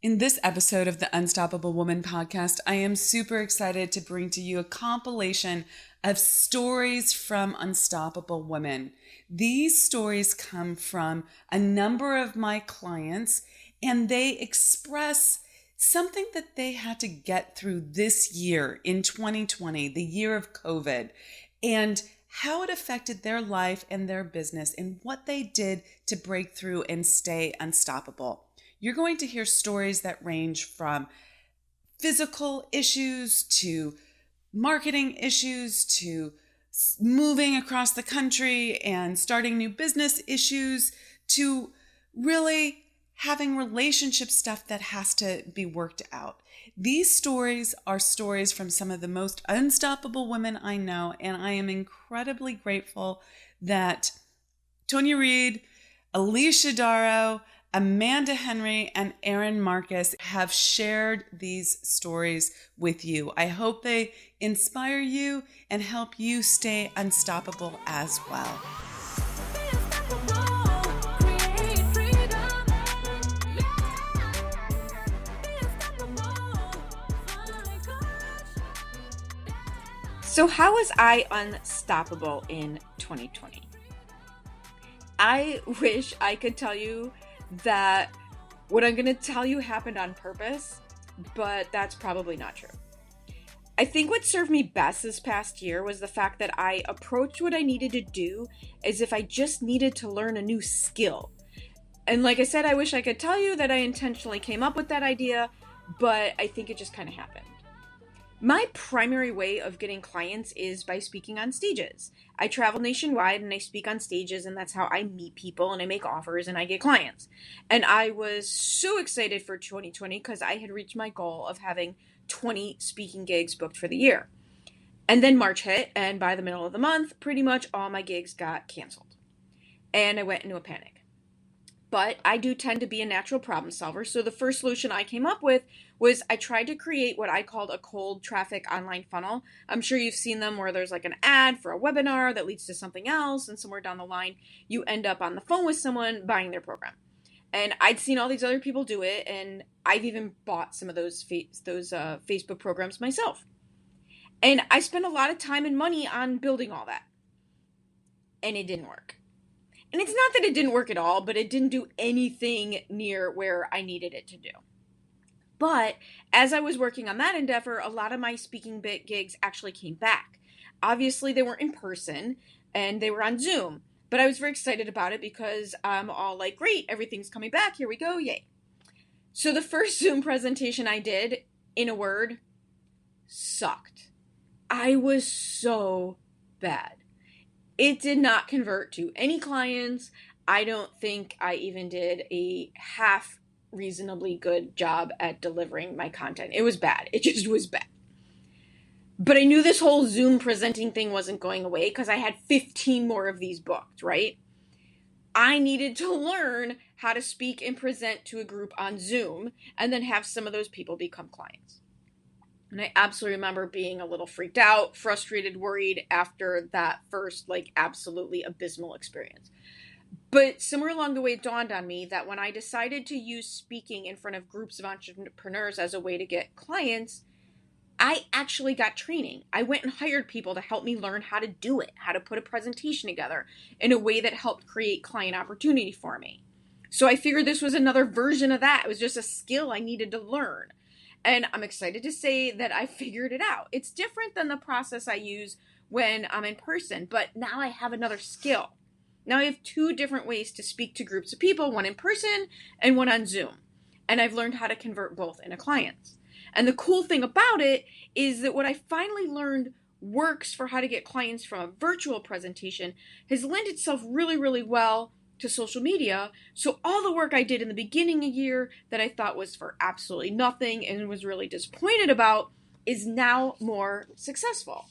In this episode of the Unstoppable Woman podcast, I am super excited to bring to you a compilation of stories from unstoppable women. These stories come from a number of my clients, and they express something that they had to get through this year in 2020, the year of COVID, and how it affected their life and their business and what they did to break through and stay unstoppable. You're going to hear stories that range from physical issues to marketing issues to moving across the country and starting new business issues to really having relationship stuff that has to be worked out. These stories are stories from some of the most unstoppable women I know, and I am incredibly grateful that Tonya Reid, Alicia Darrow, Amanda Henry, and Erin Marcus have shared these stories with you. I hope they inspire you and help you stay unstoppable as well. So how was I unstoppable in 2020? I wish I could tell you that what I'm going to tell you happened on purpose, but that's probably not true. I think what served me best this past year was the fact that I approached what I needed to do as if I just needed to learn a new skill. And like I said, I wish I could tell you that I intentionally came up with that idea, but I think it just kind of happened. My primary way of getting clients is by speaking on stages. I travel nationwide and I speak on stages, and that's how I meet people and I make offers and I get clients. And I was so excited for 2020 because I had reached my goal of having 20 speaking gigs booked for the year. And then March hit, and by the middle of the month, pretty much all my gigs got canceled. And I went into a panic. But I do tend to be a natural problem solver. So the first solution I came up with was I tried to create what I called a cold traffic online funnel. I'm sure you've seen them where there's like an ad for a webinar that leads to something else. And somewhere down the line, you end up on the phone with someone buying their program. And I'd seen all these other people do it. And I've even bought some of those Facebook programs myself. And I spent a lot of time and money on building all that. And it didn't work. And it's not that it didn't work at all, but it didn't do anything near where I needed it to do. But as I was working on that endeavor, a lot of my speaking gigs actually came back. Obviously, they weren't in person and they were on Zoom. But I was very excited about it because I'm all like, great, everything's coming back. Here we go. Yay. So the first Zoom presentation I did, in a word, sucked. I was so bad. It did not convert to any clients. I don't think I even did a half reasonably good job at delivering my content. It was bad. It just was bad. But I knew this whole Zoom presenting thing wasn't going away because I had 15 more of these booked, right? I needed to learn how to speak and present to a group on Zoom and then have some of those people become clients. And I absolutely remember being a little freaked out, frustrated, worried after that first, absolutely abysmal experience. But somewhere along the way, it dawned on me that when I decided to use speaking in front of groups of entrepreneurs as a way to get clients, I actually got training. I went and hired people to help me learn how to do it, how to put a presentation together in a way that helped create client opportunity for me. So I figured this was another version of that. It was just a skill I needed to learn. And I'm excited to say that I figured it out. It's different than the process I use when I'm in person, but now I have another skill. Now I have two different ways to speak to groups of people, one in person and one on Zoom. And I've learned how to convert both into clients. And the cool thing about it is that what I finally learned works for how to get clients from a virtual presentation has lent itself really, really well to social media. So all the work I did in the beginning of the year that I thought was for absolutely nothing and was really disappointed about is now more successful.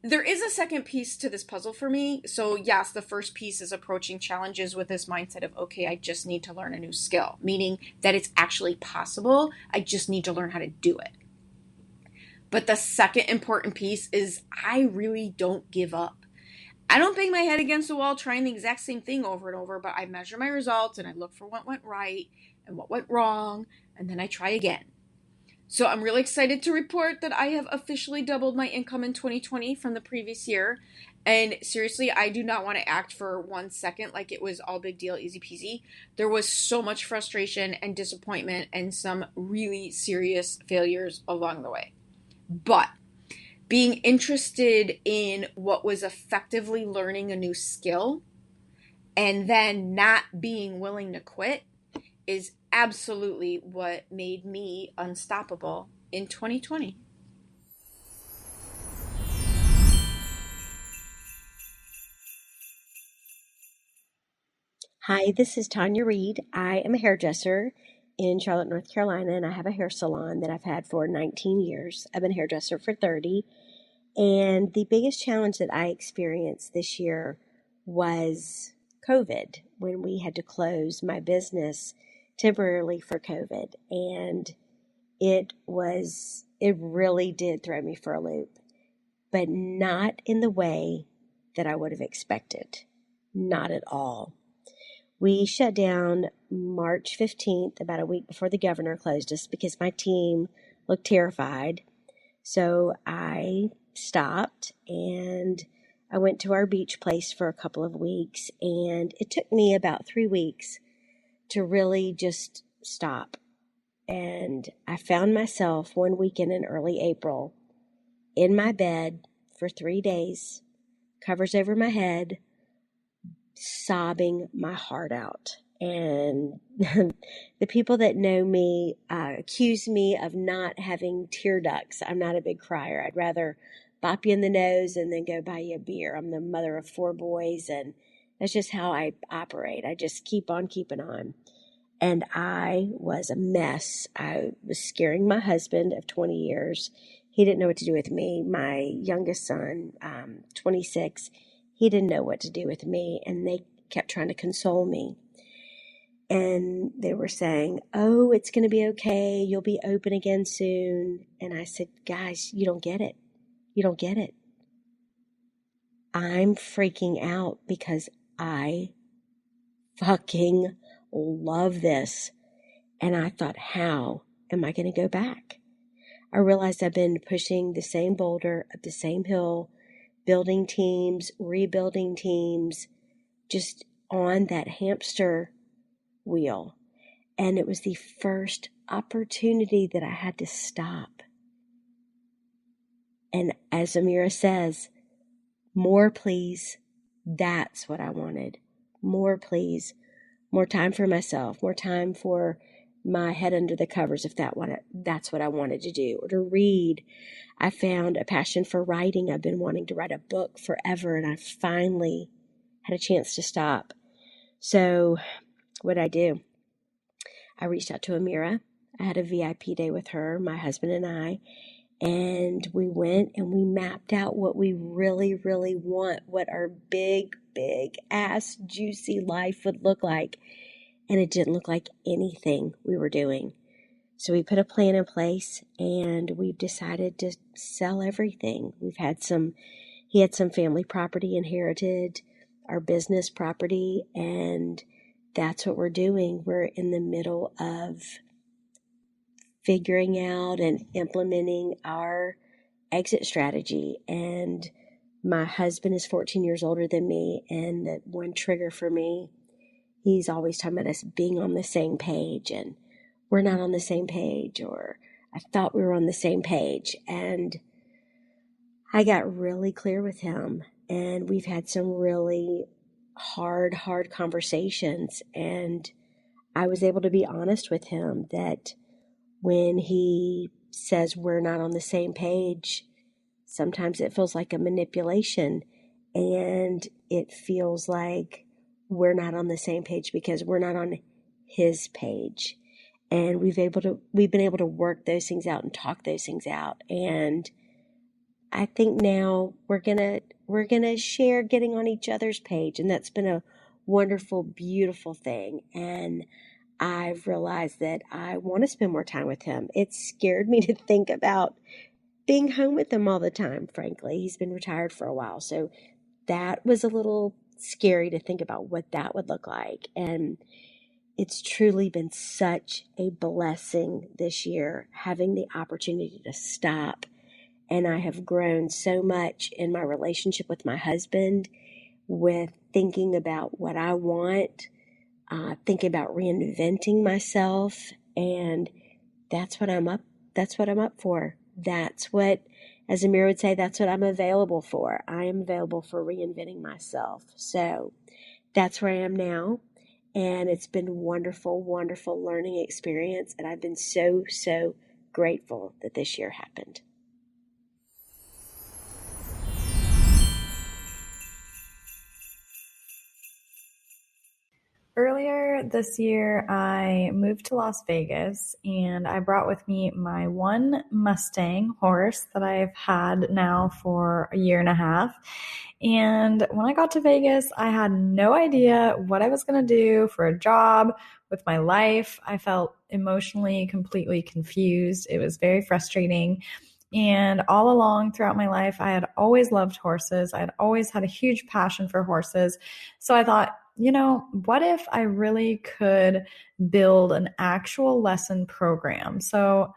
There is a second piece to this puzzle for me. So yes, the first piece is approaching challenges with this mindset of, okay, I just need to learn a new skill, meaning that it's actually possible. I just need to learn how to do it. But the second important piece is I really don't give up. I don't bang my head against the wall trying the exact same thing over and over, but I measure my results and I look for what went right and what went wrong, and then I try again. So I'm really excited to report that I have officially doubled my income in 2020 from the previous year. And seriously, I do not want to act for 1 second like it was all big deal, easy peasy. There was so much frustration and disappointment and some really serious failures along the way. But being interested in what was effectively learning a new skill and then not being willing to quit is absolutely what made me unstoppable in 2020. Hi, this is Tanya Reid. I am a hairdresser in Charlotte, North Carolina, and I have a hair salon that I've had for 19 years. I've been a hairdresser for 30. And the biggest challenge that I experienced this year was COVID, when we had to close my business temporarily for COVID. And it really did throw me for a loop, but not in the way that I would have expected. Not at all. We shut down March 15th, about a week before the governor closed us, because my team looked terrified. So I stopped and I went to our beach place for a couple of weeks, and it took me about 3 weeks to really just stop. And I found myself one weekend in early April in my bed for 3 days, covers over my head, sobbing my heart out. And the people that know me accuse me of not having tear ducts. I'm not a big crier. I'd rather bop you in the nose and then go buy you a beer. I'm the mother of 4 boys, and that's just how I operate. I just keep on keeping on. And I was a mess. I was scaring my husband of 20 years. He didn't know what to do with me. My youngest son, 26, he didn't know what to do with me, and they kept trying to console me. And they were saying, "Oh, it's going to be okay. You'll be open again soon." And I said, "Guys, you don't get it. You don't get it. I'm freaking out because I fucking love this." And I thought, how am I going to go back? I realized I've been pushing the same boulder up the same hill, building teams, rebuilding teams, just on that hamster wheel. And it was the first opportunity that I had to stop. And as Amira says, more please. That's what I wanted. More please. More time for myself. More time for my head under the covers, if that's what I wanted to do. Or to read. I found a passion for writing. I've been wanting to write a book forever, and I finally had a chance to stop. So what I do, I reached out to Amira. I had a VIP day with her, my husband and I, and we went and we mapped out what we really, really want, what our big, big ass juicy life would look like. And it didn't look like anything we were doing. So we put a plan in place, and we've decided to sell everything. He had some family property inherited, our business property, and that's what we're doing. We're in the middle of figuring out and implementing our exit strategy. And my husband is 14 years older than me, and that one trigger for me, he's always talking about us being on the same page, and we're not on the same page, or I thought we were on the same page. And I got really clear with him, and we've had some really hard conversations. And I was able to be honest with him that when he says we're not on the same page, sometimes it feels like a manipulation, and it feels like we're not on the same page because we're not on his page. And we've been able to work those things out and talk those things out. And I think now we're gonna share getting on each other's page, and that's been a wonderful, beautiful thing. And I've realized that I want to spend more time with him. It scared me to think about being home with him all the time, frankly. He's been retired for a while, so that was a little scary to think about what that would look like. And it's truly been such a blessing this year, having the opportunity to stop. And I have grown so much in my relationship with my husband, with thinking about what I want, thinking about reinventing myself. And that's what I'm up. That's what I'm up for. That's what, as Amira would say, that's what I'm available for. I am available for reinventing myself. So that's where I am now. And it's been wonderful, wonderful learning experience. And I've been so, so grateful that this year happened. Earlier this year, I moved to Las Vegas and I brought with me my one Mustang horse that I've had now for a year and a half. And when I got to Vegas, I had no idea what I was going to do for a job with my life. I felt emotionally completely confused. It was very frustrating. And all along throughout my life, I had always loved horses. I had always had a huge passion for horses. So I thought, what if I really could build an actual lesson program? So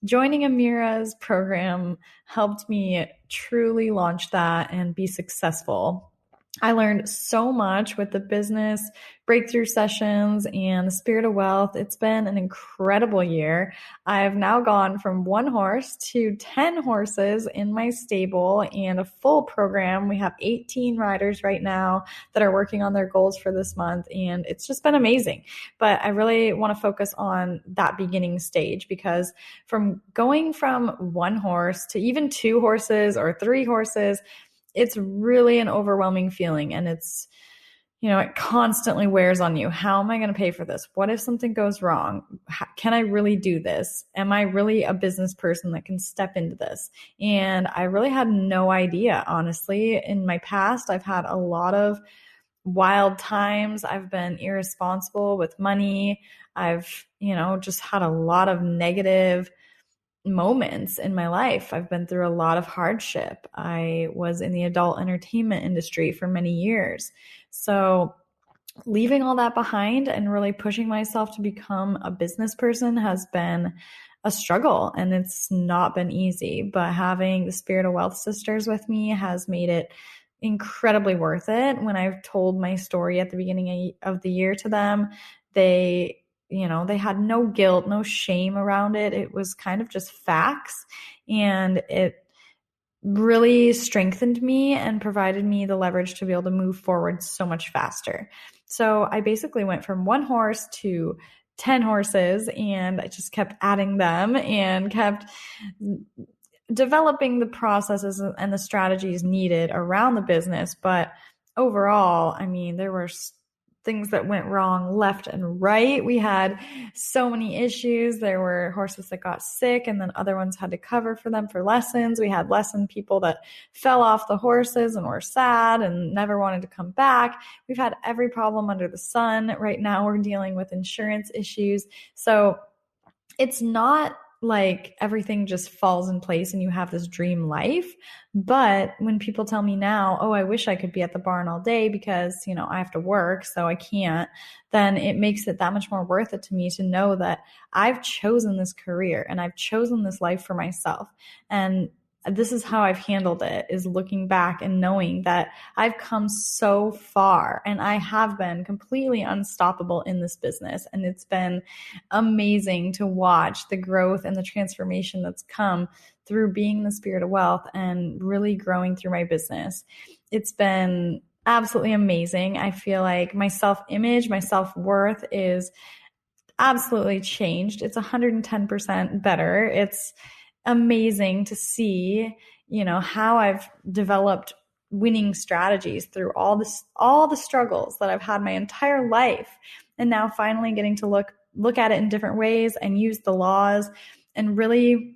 joining Amira's program helped me truly launch that and be successful. I learned so much with the business breakthrough sessions and the Spirit of Wealth. It's been an incredible year. I've now gone from one horse to 10 horses in my stable and a full program. We have 18 riders right now that are working on their goals for this month, and it's just been amazing. But I really want to focus on that beginning stage, because from going from one horse to even 2 horses or 3 horses, it's really an overwhelming feeling, and it's, it constantly wears on you. How am I going to pay for this? What if something goes wrong? Can I really do this? Am I really a business person that can step into this? And I really had no idea, honestly. In my past, I've had a lot of wild times. I've been irresponsible with money. I've, just had a lot of negative moments in my life. I've been through a lot of hardship. I was in the adult entertainment industry for many years. So leaving all that behind and really pushing myself to become a business person has been a struggle, and it's not been easy. But having the Spirit of Wealth sisters with me has made it incredibly worth it. When I've told my story at the beginning of the year to them, they had no guilt, no shame around it. It was kind of just facts, and it really strengthened me and provided me the leverage to be able to move forward so much faster. So I basically went from one horse to 10 horses, and I just kept adding them and kept developing the processes and the strategies needed around the business. But overall, there were things that went wrong left and right. We had so many issues. There were horses that got sick, and then other ones had to cover for them for lessons. We had lesson people that fell off the horses and were sad and never wanted to come back. We've had every problem under the sun. Right now we're dealing with insurance issues. So it's not like everything just falls in place and you have this dream life. But when people tell me now, oh, I wish I could be at the barn all day because, I have to work, so I can't, then it makes it that much more worth it to me to know that I've chosen this career and I've chosen this life for myself. And this is how I've handled it, is looking back and knowing that I've come so far and I have been completely unstoppable in this business. And it's been amazing to watch the growth and the transformation that's come through being the Spirit of Wealth and really growing through my business. It's been absolutely amazing. I feel like my self-image, my self-worth is absolutely changed. It's 110% better. It's amazing to see, how I've developed winning strategies through all the struggles that I've had my entire life. And now finally getting to look at it in different ways and use the laws and really,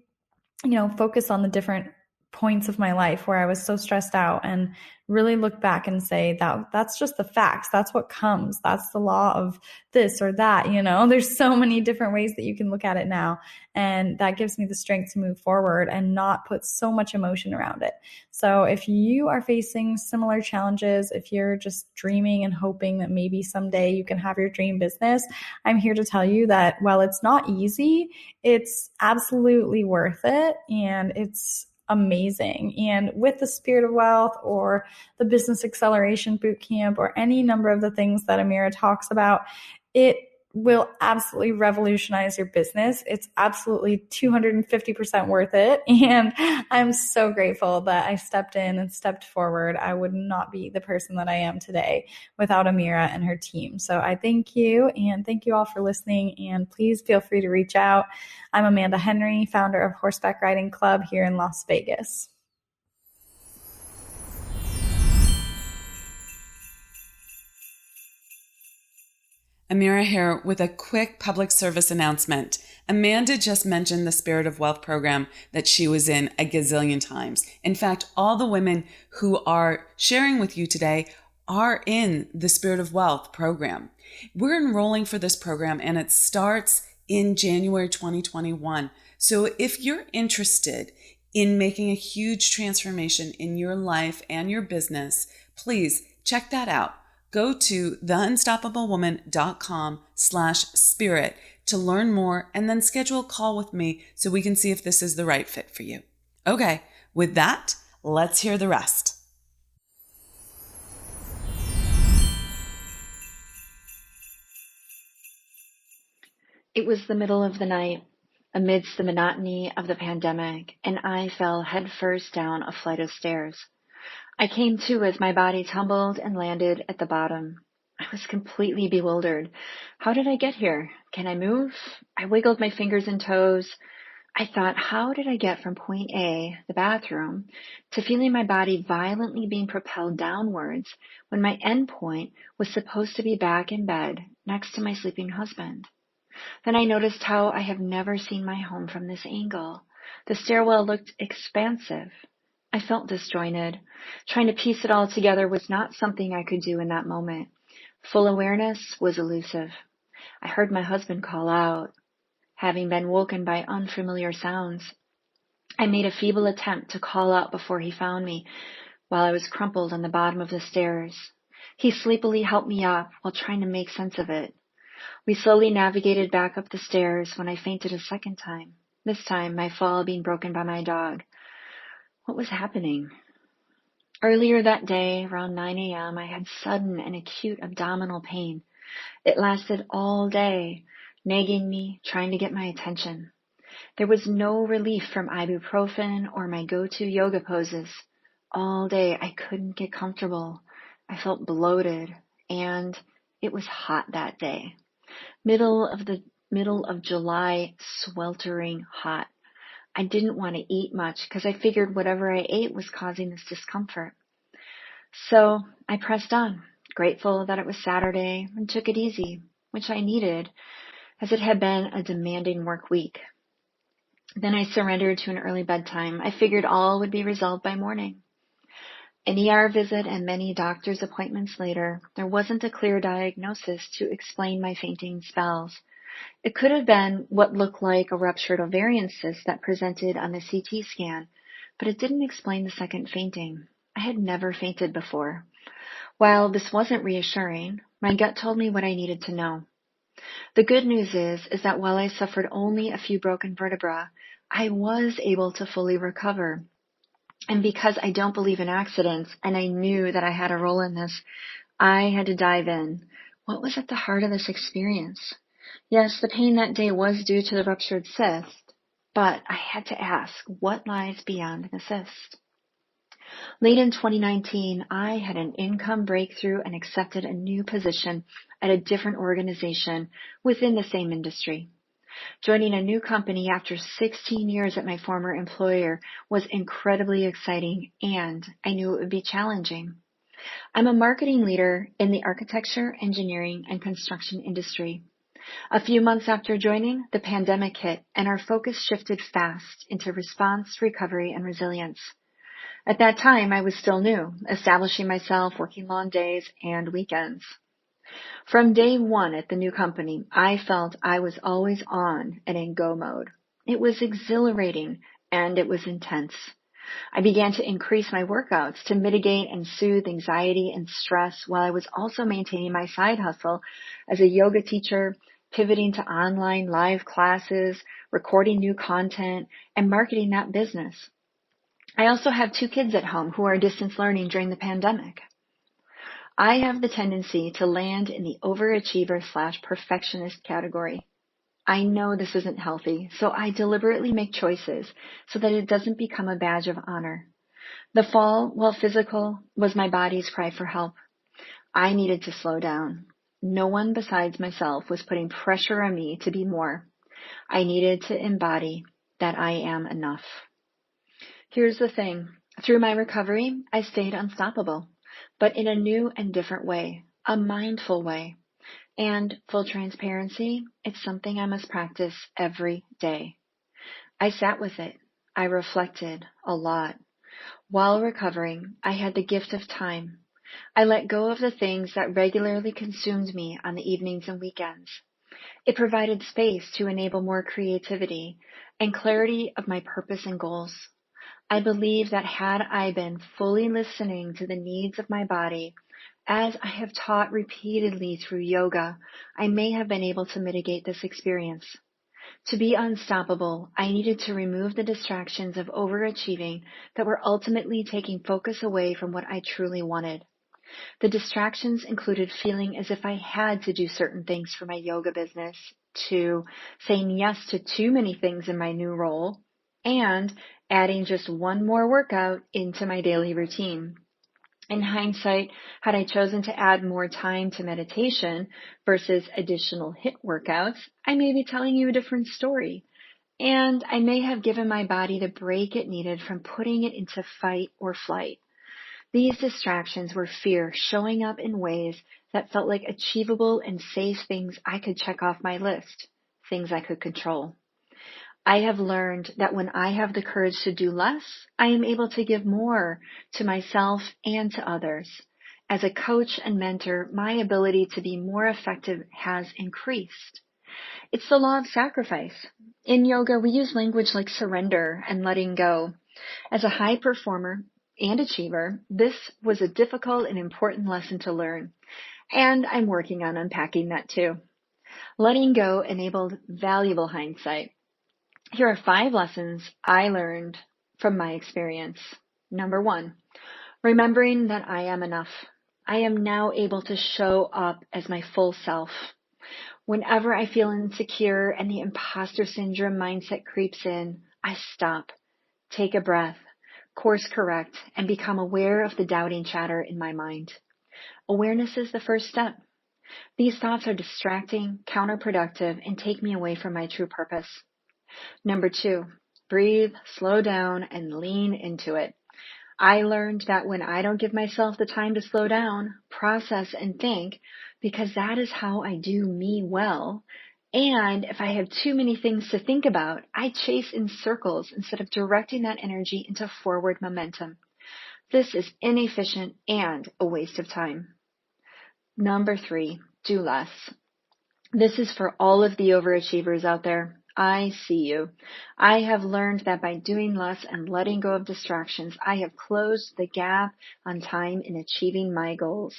focus on the different points of my life where I was so stressed out, and really look back and say that's just the facts. That's what comes. That's the law of this or that, There's so many different ways that you can look at it now. And that gives me the strength to move forward and not put so much emotion around it. So if you are facing similar challenges, if you're just dreaming and hoping that maybe someday you can have your dream business, I'm here to tell you that while it's not easy, it's absolutely worth it, and it's amazing. And with the Spirit of Wealth or the Business Acceleration Bootcamp or any number of the things that Amira talks about, it will absolutely revolutionize your business. It's absolutely 250% worth it. And I'm so grateful that I stepped in and stepped forward. I would not be the person that I am today without Amira and her team. So I thank you, and thank you all for listening. And please feel free to reach out. I'm Amanda Henry, founder of Horseback Riding Club here in Las Vegas. Amira here with a quick public service announcement. Amanda just mentioned the Spirit of Wealth program that she was in a gazillion times. In fact, all the women who are sharing with you today are in the Spirit of Wealth program. We're enrolling for this program, and it starts in January 2021. So if you're interested in making a huge transformation in your life and your business, please check that out. Go to theunstoppablewoman.com/spirit to learn more, and then schedule a call with me so we can see if this is the right fit for you. Okay, with that, let's hear the rest. It was the middle of the night, amidst the monotony of the pandemic, and I fell headfirst down a flight of stairs. I came to as my body tumbled and landed at the bottom. I was completely bewildered. How did I get here? Can I move? I wiggled my fingers and toes. I thought, how did I get from point A, the bathroom, to feeling my body violently being propelled downwards when my end point was supposed to be back in bed next to my sleeping husband? Then I noticed how I have never seen my home from this angle. The stairwell looked expansive. I felt disjointed. Trying to piece it all together was not something I could do in that moment. Full awareness was elusive. I heard my husband call out. Having been woken by unfamiliar sounds, I made a feeble attempt to call out before he found me while I was crumpled on the bottom of the stairs. He sleepily helped me up while trying to make sense of it. We slowly navigated back up the stairs when I fainted a second time, this time my fall being broken by my dog. What was happening? Earlier that day, around 9 a.m., I had sudden and acute abdominal pain. It lasted all day, nagging me, trying to get my attention. There was no relief from ibuprofen or my go-to yoga poses. All day, I couldn't get comfortable. I felt bloated, and it was hot that day. Middle of July, sweltering hot. I didn't want to eat much because I figured whatever I ate was causing this discomfort. So I pressed on, grateful that it was Saturday, and took it easy, which I needed, as it had been a demanding work week. Then I surrendered to an early bedtime. I figured all would be resolved by morning. An ER visit and many doctor's appointments later, there wasn't a clear diagnosis to explain my fainting spells. It could have been what looked like a ruptured ovarian cyst that presented on the CT scan, but it didn't explain the second fainting. I had never fainted before. While this wasn't reassuring, my gut told me what I needed to know. The good news is that while I suffered only a few broken vertebrae, I was able to fully recover. And because I don't believe in accidents, and I knew that I had a role in this, I had to dive in. What was at the heart of this experience? Yes, the pain that day was due to the ruptured cyst, but I had to ask, what lies beyond the cyst? Late in 2019, I had an income breakthrough and accepted a new position at a different organization within the same industry. Joining a new company after 16 years at my former employer was incredibly exciting, and I knew it would be challenging. I'm a marketing leader in the architecture, engineering, and construction industry. A few months after joining, the pandemic hit, and our focus shifted fast into response, recovery, and resilience. At that time, I was still new, establishing myself, working long days and weekends. From day one at the new company, I felt I was always on and in go mode. It was exhilarating and it was intense. I began to increase my workouts to mitigate and soothe anxiety and stress while I was also maintaining my side hustle as a yoga teacher, pivoting to online live classes, recording new content, and marketing that business. I also have 2 kids at home who are distance learning during the pandemic. I have the tendency to land in the overachiever/perfectionist category. I know this isn't healthy, so I deliberately make choices so that it doesn't become a badge of honor. The fall, while physical, was my body's cry for help. I needed to slow down. No one besides myself was putting pressure on me to be more. I needed to embody that I am enough. Here's the thing. Through my recovery, I stayed unstoppable, but in a new and different way, a mindful way. And full transparency, it's something I must practice every day. I sat with it. I reflected a lot. While recovering, I had the gift of time. I let go of the things that regularly consumed me on the evenings and weekends. It provided space to enable more creativity and clarity of my purpose and goals. I believe that had I been fully listening to the needs of my body, as I have taught repeatedly through yoga, I may have been able to mitigate this experience. To be unstoppable, I needed to remove the distractions of overachieving that were ultimately taking focus away from what I truly wanted. The distractions included feeling as if I had to do certain things for my yoga business, to saying yes to too many things in my new role, and adding just one more workout into my daily routine. In hindsight, had I chosen to add more time to meditation versus additional HIIT workouts, I may be telling you a different story. And I may have given my body the break it needed from putting it into fight or flight. These distractions were fear showing up in ways that felt like achievable and safe things I could check off my list, things I could control. I have learned that when I have the courage to do less, I am able to give more to myself and to others. As a coach and mentor, my ability to be more effective has increased. It's the law of sacrifice. In yoga, we use language like surrender and letting go. As a high performer and achiever, this was a difficult and important lesson to learn, and I'm working on unpacking that too. Letting go enabled valuable hindsight. Here are 5 lessons I learned from my experience. Number 1, remembering that I am enough. I am now able to show up as my full self. Whenever I feel insecure and the imposter syndrome mindset creeps in, I stop, take a breath, course correct, and become aware of the doubting chatter in my mind. Awareness is the first step. These thoughts are distracting, counterproductive, and take me away from my true purpose. Number 2, breathe, slow down, and lean into it. I learned that when I don't give myself the time to slow down, process, and think, because that is how I do me well, and if I have too many things to think about, I chase in circles instead of directing that energy into forward momentum. This is inefficient and a waste of time. Number 3, do less. This is for all of the overachievers out there. I see you. I have learned that by doing less and letting go of distractions, I have closed the gap on time in achieving my goals,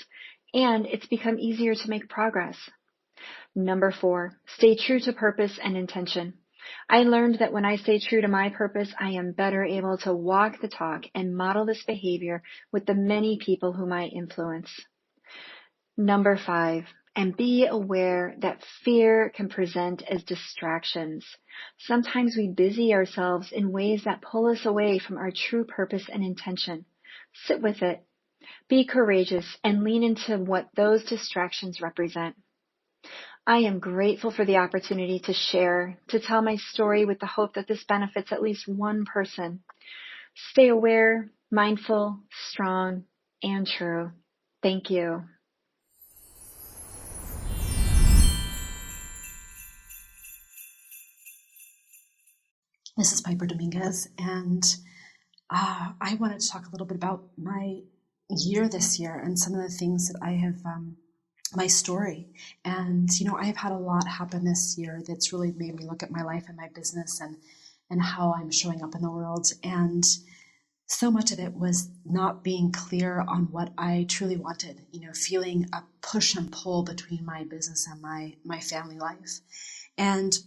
and it's become easier to make progress. Number 4, stay true to purpose and intention. I learned that when I stay true to my purpose, I am better able to walk the talk and model this behavior with the many people whom I influence. Number 5, and be aware that fear can present as distractions. Sometimes we busy ourselves in ways that pull us away from our true purpose and intention. Sit with it. Be courageous and lean into what those distractions represent. I am grateful for the opportunity to share, to tell my story with the hope that this benefits at least one person. Stay aware, mindful, strong, and true. Thank you. This is Piper Dominguez, and I wanted to talk a little bit about my year this year and some of the things that I have, my story. And, I have had a lot happen this year that's really made me look at my life and my business and how I'm showing up in the world. And so much of it was not being clear on what I truly wanted, feeling a push and pull between my business and my family life. And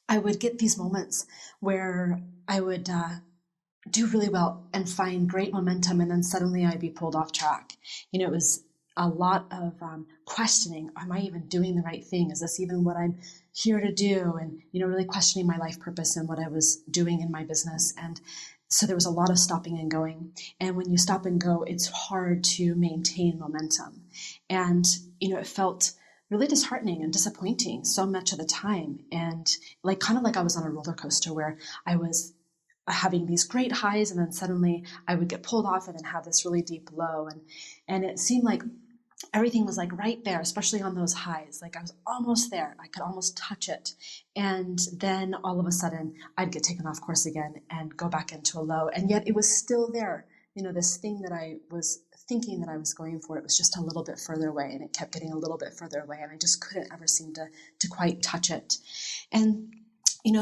I would get these moments where I would do really well and find great momentum, and then suddenly I'd be pulled off track. It was a lot of questioning. Am I even doing the right thing? Is this even what I'm here to do? And, really questioning my life purpose and what I was doing in my business. And so there was a lot of stopping and going. And when you stop and go, it's hard to maintain momentum. And, it felt really disheartening and disappointing so much of the time. And kind of like I was on a roller coaster where I was having these great highs, and then suddenly I would get pulled off and then have this really deep low. And it seemed like everything was right there, especially on those highs. I was almost there. I could almost touch it. And then all of a sudden I'd get taken off course again and go back into a low. And yet it was still there. This thing that I was thinking that I was going for, it was just a little bit further away, and it kept getting a little bit further away. And I just couldn't ever seem to quite touch it. And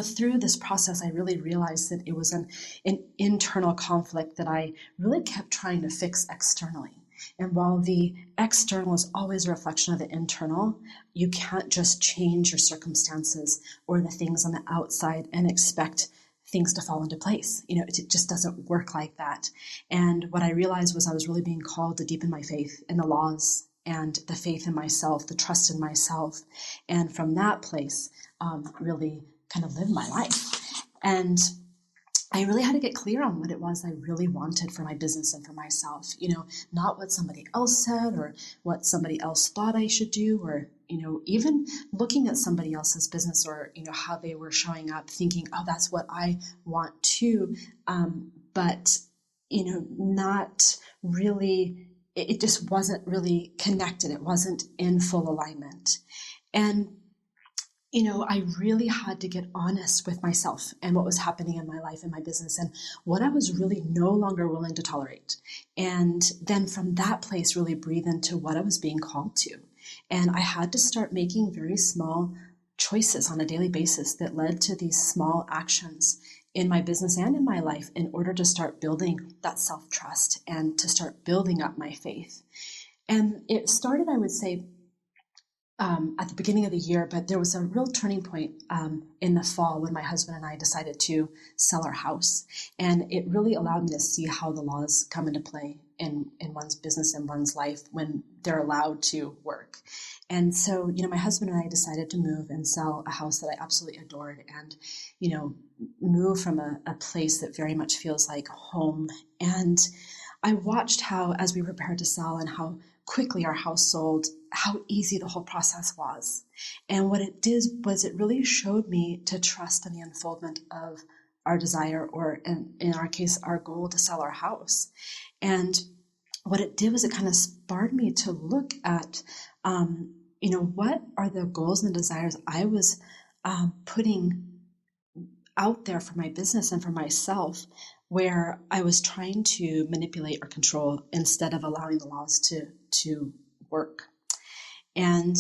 through this process, I really realized that it was an internal conflict that I really kept trying to fix externally. And while the external is always a reflection of the internal, you can't just change your circumstances or the things on the outside and expect things to fall into place. It just doesn't work like that. And what I realized was I was really being called to deepen my faith in the laws and the faith in myself, the trust in myself. And from that place, really kind of live my life. And I really had to get clear on what it was I really wanted for my business and for myself, not what somebody else said or what somebody else thought I should do, or, even looking at somebody else's business or, how they were showing up thinking, oh, that's what I want too. But, not really, it just wasn't really connected. It wasn't in full alignment. And I really had to get honest with myself and what was happening in my life and my business and what I was really no longer willing to tolerate. And then from that place, really breathe into what I was being called to. And I had to start making very small choices on a daily basis that led to these small actions in my business and in my life in order to start building that self-trust and to start building up my faith. And it started, I would say, at the beginning of the year, but there was a real turning point in the fall when my husband and I decided to sell our house. And it really allowed me to see how the laws come into play in one's business and one's life when they're allowed to work. And so, my husband and I decided to move and sell a house that I absolutely adored and, move from a place that very much feels like home. And I watched how, as we prepared to sell and how quickly our house sold, how easy the whole process was. And what it did was it really showed me to trust in the unfoldment of our desire, or in our case, our goal to sell our house. And what it did was it kind of spurred me to look at, what are the goals and the desires I was putting out there for my business and for myself, where I was trying to manipulate or control instead of allowing the laws to work. And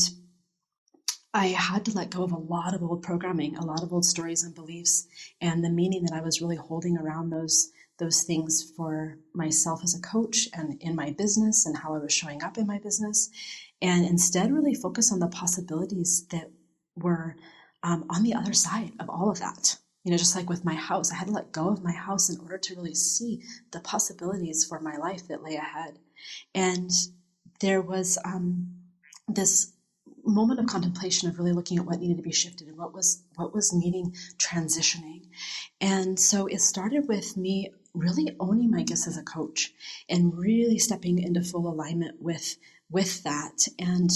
I had to let go of a lot of old programming, a lot of old stories and beliefs, and the meaning that I was really holding around those things for myself as a coach and in my business and how I was showing up in my business, and instead really focus on the possibilities that were on the other side of all of that. Just like with my house, I had to let go of my house in order to really see the possibilities for my life that lay ahead. And there was this moment of contemplation of really looking at what needed to be shifted and what was needing transitioning. And so it started with me really owning my gifts as a coach and really stepping into full alignment with that, and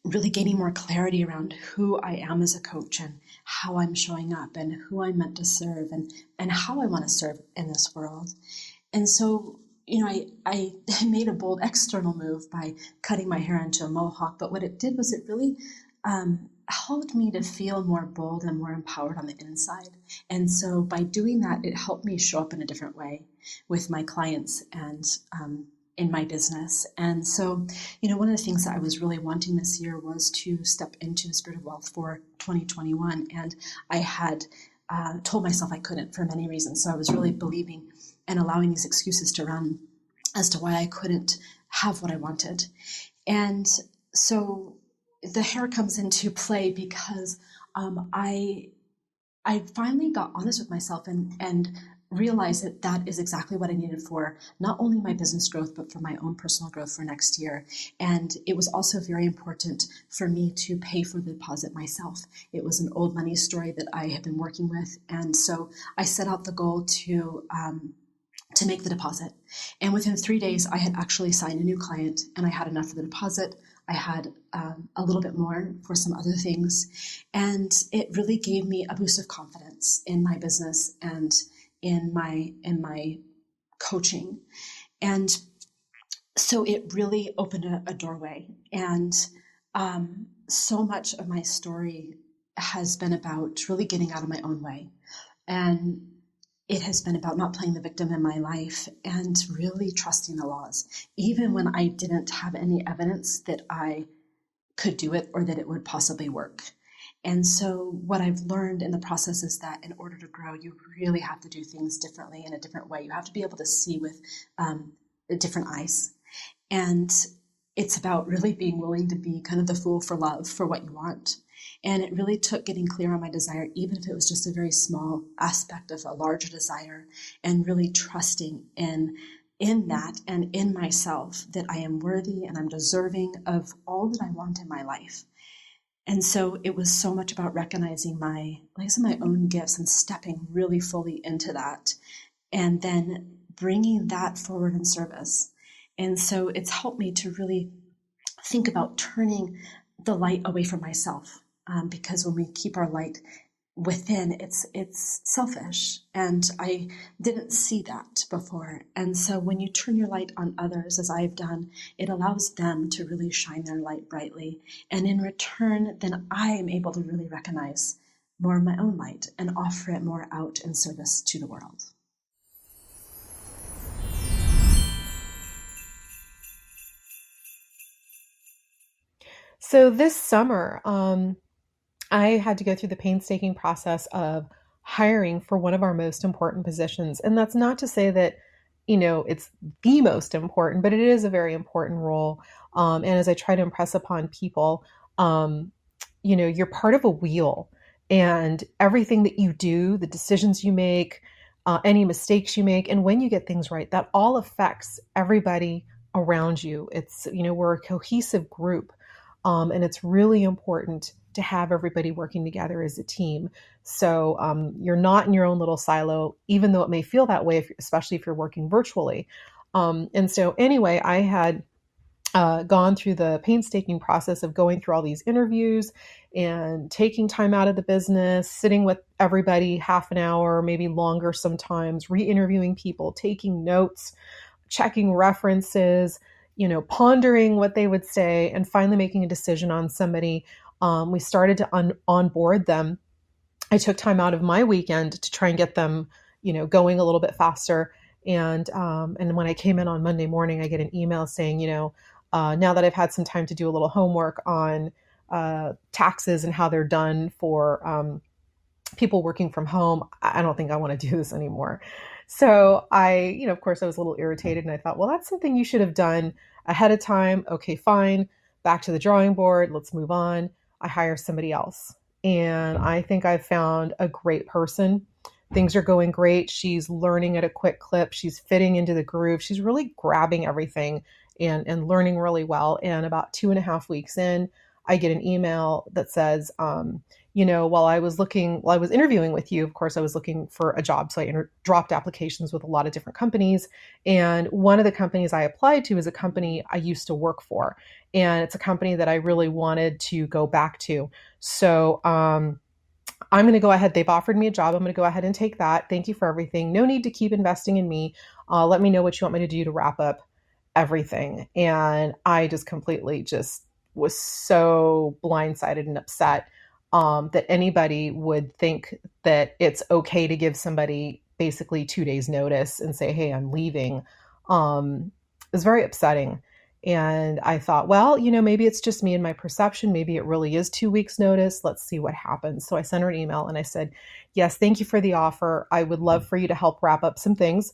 really gaining more clarity around who I am as a coach and how I'm showing up and who I'm meant to serve and how I want to serve in this world. And so, I made a bold external move by cutting my hair into a mohawk, but what it did was it really helped me to feel more bold and more empowered on the inside. And so by doing that, it helped me show up in a different way with my clients and in my business. And so, one of the things that I was really wanting this year was to step into the spirit of wealth for 2021. And I had told myself I couldn't for many reasons. So I was really believing and allowing these excuses to run as to why I couldn't have what I wanted. And so the hair comes into play because I finally got honest with myself and realized that that is exactly what I needed for not only my business growth, but for my own personal growth for next year. And it was also very important for me to pay for the deposit myself. It was an old money story that I had been working with. And so I set out the goal to make the deposit. And within 3 days, I had actually signed a new client and I had enough for the deposit. I had a little bit more for some other things. And it really gave me a boost of confidence in my business and in my coaching. And so it really opened a doorway. And so much of my story has been about really getting out of my own way. And it has been about not playing the victim in my life and really trusting the laws, even when I didn't have any evidence that I could do it or that it would possibly work. And so what I've learned in the process is that in order to grow, you really have to do things differently in a different way. You have to be able to see with different eyes. And it's about really being willing to be kind of the fool for love for what you want. And it really took getting clear on my desire, even if it was just a very small aspect of a larger desire, and really trusting in that and in myself that I am worthy and I'm deserving of all that I want in my life. And so it was so much about recognizing my own gifts and stepping really fully into that and then bringing that forward in service. And so it's helped me to really think about turning the light away from myself. Because when we keep our light within, it's selfish. And I didn't see that before. And so when you turn your light on others, as I've done, it allows them to really shine their light brightly. And in return, then I am able to really recognize more of my own light and offer it more out in service to the world. So this summer, I had to go through the painstaking process of hiring for one of our most important positions. And that's not to say that, it's the most important, but it is a very important role. And as I try to impress upon people, you're part of a wheel, and everything that you do, the decisions you make, any mistakes you make, and when you get things right, that all affects everybody around you. It's, we're a cohesive group. And it's really important to have everybody working together as a team. So you're not in your own little silo, even though it may feel that way, especially if you're working virtually. And so anyway, I had gone through the painstaking process of going through all these interviews and taking time out of the business, sitting with everybody half an hour, maybe longer sometimes, re-interviewing people, taking notes, checking references, pondering what they would say, and finally making a decision on somebody. We started to onboard them. I took time out of my weekend to try and get them, going a little bit faster. And when I came in on Monday morning, I get an email saying, now that I've had some time to do a little homework on taxes and how they're done for people working from home, I don't think I want to do this anymore. So I, of course I was a little irritated, and I thought, well, that's something you should have done ahead of time. Okay, fine. Back to the drawing board. Let's move on. I hire somebody else. And I think I've found a great person. Things are going great. She's learning at a quick clip. She's fitting into the groove. She's really grabbing everything and learning really well. And about 2.5 weeks in, I get an email that says, while I was interviewing with you, of course, I was looking for a job. So I dropped applications with a lot of different companies. And one of the companies I applied to is a company I used to work for. And it's a company that I really wanted to go back to. So I'm going to go ahead. They've offered me a job. I'm going to go ahead and take that. Thank you for everything. No need to keep investing in me. Let me know what you want me to do to wrap up everything. And I just completely was so blindsided and upset. that anybody would think that it's okay to give somebody basically 2 days notice and say, hey, I'm leaving, is very upsetting. And I thought, well, maybe it's just me and my perception. Maybe it really is 2 weeks notice. Let's see what happens. So I sent her an email and I said, yes, thank you for the offer. I would love for you to help wrap up some things.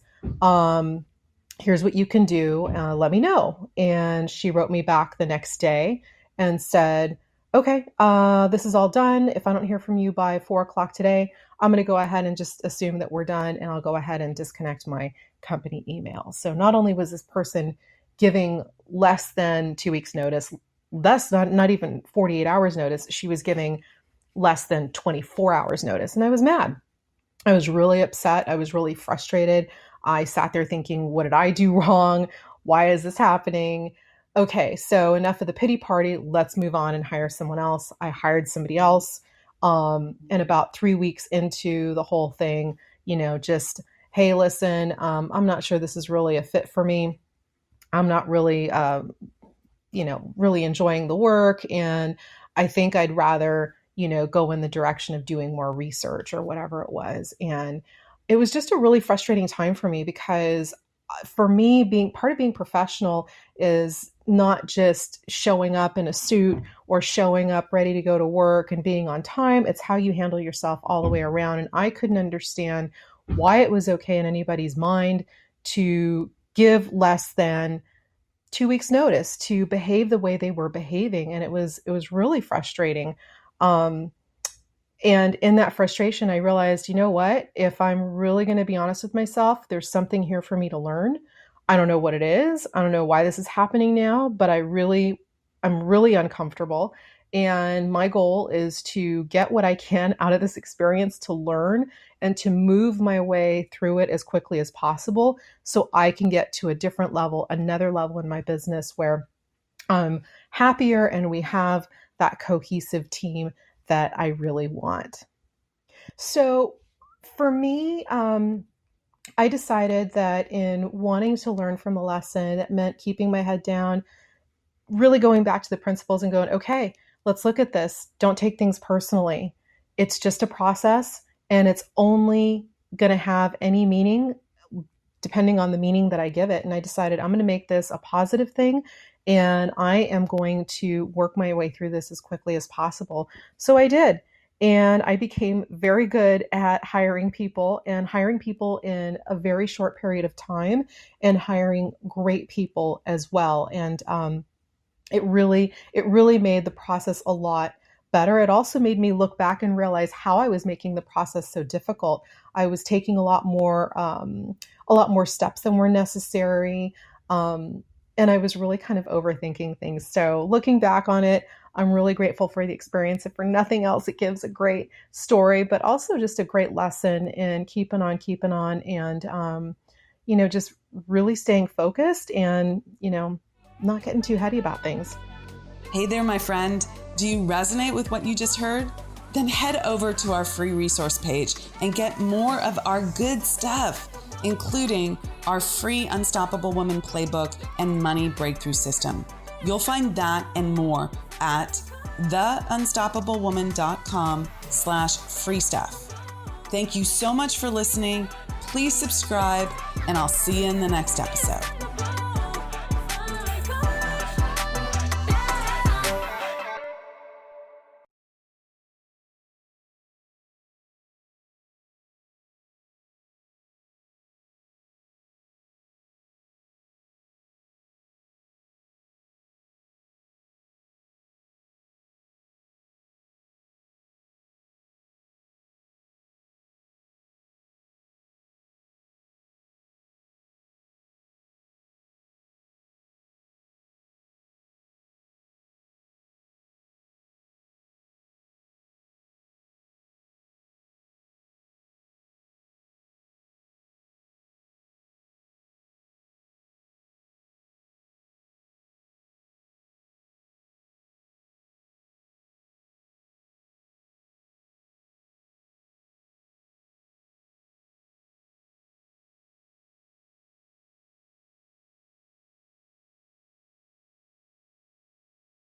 Here's what you can do. Let me know. And she wrote me back the next day and said, okay, this is all done. If I don't hear from you by 4 o'clock today, I'm going to go ahead and just assume that we're done, and I'll go ahead and disconnect my company email. So not only was this person giving less than 2 weeks notice, that's not even 48 hours notice, she was giving less than 24 hours notice. And I was mad. I was really upset. I was really frustrated. I sat there thinking, what did I do wrong? Why is this happening? Okay, so enough of the pity party. Let's move on and hire someone else. I hired somebody else. And about 3 weeks into the whole thing, just, hey, listen, I'm not sure this is really a fit for me. I'm not really, really enjoying the work. And I think I'd rather, go in the direction of doing more research or whatever it was. And it was just a really frustrating time for me, because for me, being professional is not just showing up in a suit or showing up ready to go to work and being on time. It's how you handle yourself all the way around. And I couldn't understand why it was okay in anybody's mind to give less than 2 weeks notice, to behave the way they were behaving. And it was really frustrating. And in that frustration, I realized, you know what, if I'm really going to be honest with myself, there's something here for me to learn. I don't know what it is. I don't know why this is happening now, but I'm really uncomfortable. And my goal is to get what I can out of this experience, to learn and to move my way through it as quickly as possible so I can get to a different level, another level in my business where I'm happier and we have that cohesive team that I really want. So for me, I decided that in wanting to learn from the lesson, that meant keeping my head down, really going back to the principles and going, okay, let's look at this. Don't take things personally. It's just a process, and it's only going to have any meaning depending on the meaning that I give it. And I decided I'm going to make this a positive thing, and I am going to work my way through this as quickly as possible. So I did. And I became very good at hiring people in a very short period of time, and hiring great people as well. And it really made the process a lot better. It also made me look back and realize how I was making the process so difficult. I was taking a lot more steps than were necessary. And I was really kind of overthinking things. So looking back on it, I'm really grateful for the experience. If for nothing else, it gives a great story, but also just a great lesson in keeping on and, just really staying focused and, not getting too heady about things. Hey there, my friend. Do you resonate with what you just heard? Then head over to our free resource page and get more of our good stuff, including our free Unstoppable Woman Playbook and Money Breakthrough System. You'll find that and more at theunstoppablewoman.com/free stuff. Thank you so much for listening. Please subscribe, and I'll see you in the next episode.